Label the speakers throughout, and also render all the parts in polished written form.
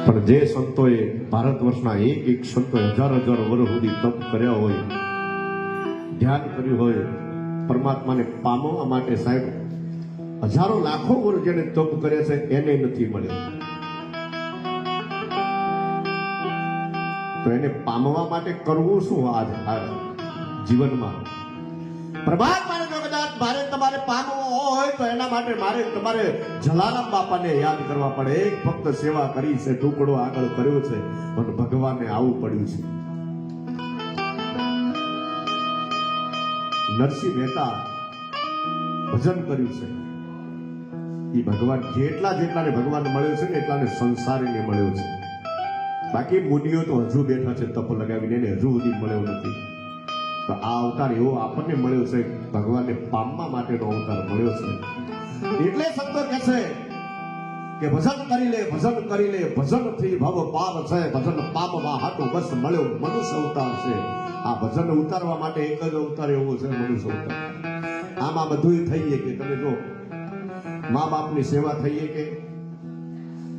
Speaker 1: પણ જે સંતોએ ભારત વર્ષના એક સંતો હજાર વર્ષ સુધી તપ કર્યા હોય, ધ્યાન કર્યું હોય, પરમાત્માને પામવા માટે સાહેબ હજારો લાખો વર્ષ જેને તપ કરે છે એને નથી મળ્યો. તો એને પામવા માટે કરવું શું આ જીવનમાં? પરમાત્માને જો કદાચ મારે તમારે પામવો હોય તો એના માટે મારે તમારે જલારામ બાપાને યાદ કરવા પડે. એક ફક્ત સેવા કરી છે, ટુકડો આગળ કર્યો છે અને ભગવાનને આવું પડ્યું છે. નરસિંહ મહેતા ભજન કર્યું છે. એ ભગવાન જેટલાને ભગવાન મળ્યો છે ને એટલાને સંસારીને મળ્યો છે. બાકી મુનિઓ તો હજુ બેઠા છે તપ લગાવીને, એને હજુ સુધી મળ્યો નથી. તો આ અવતાર એવો આપણને મળ્યો છે, ભગવાનને પામવા માટેનો અવતાર મળ્યો છે. એટલે સંતો કહે છે કે ભજન કરી લે, ભજન કરી લે, ભજનથી ભવ પાર છે, ભજન પામવા હાટુ બસ મળ્યો મનુષ્ય અવતાર છે. આ ભજન ઉતારવા માટે એક જ અવતાર એવો છે, મનુષ્ય અવતાર. આમાં બધું થઈએ કે તમે જો મા બાપની સેવા થઈએ કે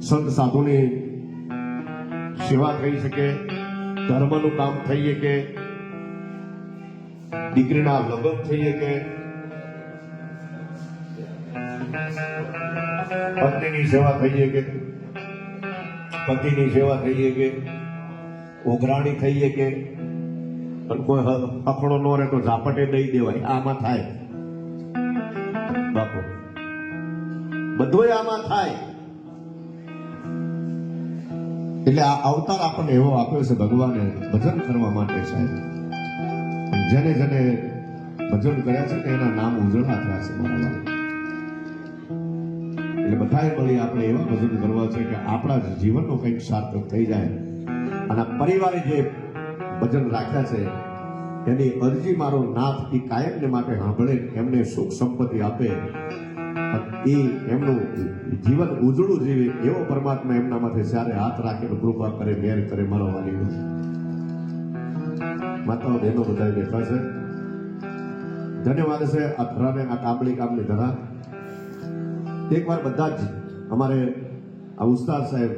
Speaker 1: સંત સાધુની સેવા થઈ શકે, ધર્મનું કામ થઈએ કે દીકરીના લગ્ન થઈએ કે પત્નીની સેવા થઈએ કે પતિની સેવા થઈએ કે ઉઘરાણી થઈએ કે કોઈ અખડો ન રહે તો ઝાપટે દઈ દેવાય. આમાં થાય બાપુ, બધું આમાં થાય. એટલે આ અવતાર આપણને એવો આપ્યો છે ભગવાને ભજન કરવા માટે સાહેબ. જેને જેને ભજન કર્યા છે એના નામ ઉજળા થયા છે મારા બાપ. એટલે બધાએ મળી આપણે એવા ભજન કરવા છે કે આપણા જીવનનો કંઈક સાર્થક થઈ જાય. અને પરિવારે જે ભજન રાખ્યા છે એની અરજી મારો નાથ એ કાયમને માટે સાંભળે, એમને સુખ સંપત્તિ આપે, એ એમનું જીવન ઉજળું જીવે એવો પરમાત્મા એમના માથે જ્યારે હાથ રાખીને કૃપા કરે, મેર કરે. મારો વાલીનો માતાઓ બહેનો બધા બેઠા છે, ધન્યવાદ છે આ ધરાને, આ કાબલી કામની ધરા. એકવાર બધા જ અમારે આ ઉસ્તાદ સાહેબ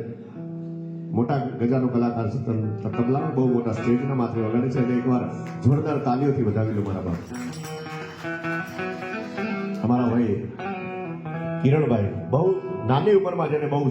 Speaker 1: મોટા ગજાનો કલાકાર છે, તબલા બહુ મોટા સ્ટેજના માથે વગાડે છે, એટલે એકવાર જોરદાર તાલીઓથી વધાવી લો મારા બાપ. અમારા ભાઈ કિરણભાઈ બહુ નાની ઉંમરમાં જેને બહુ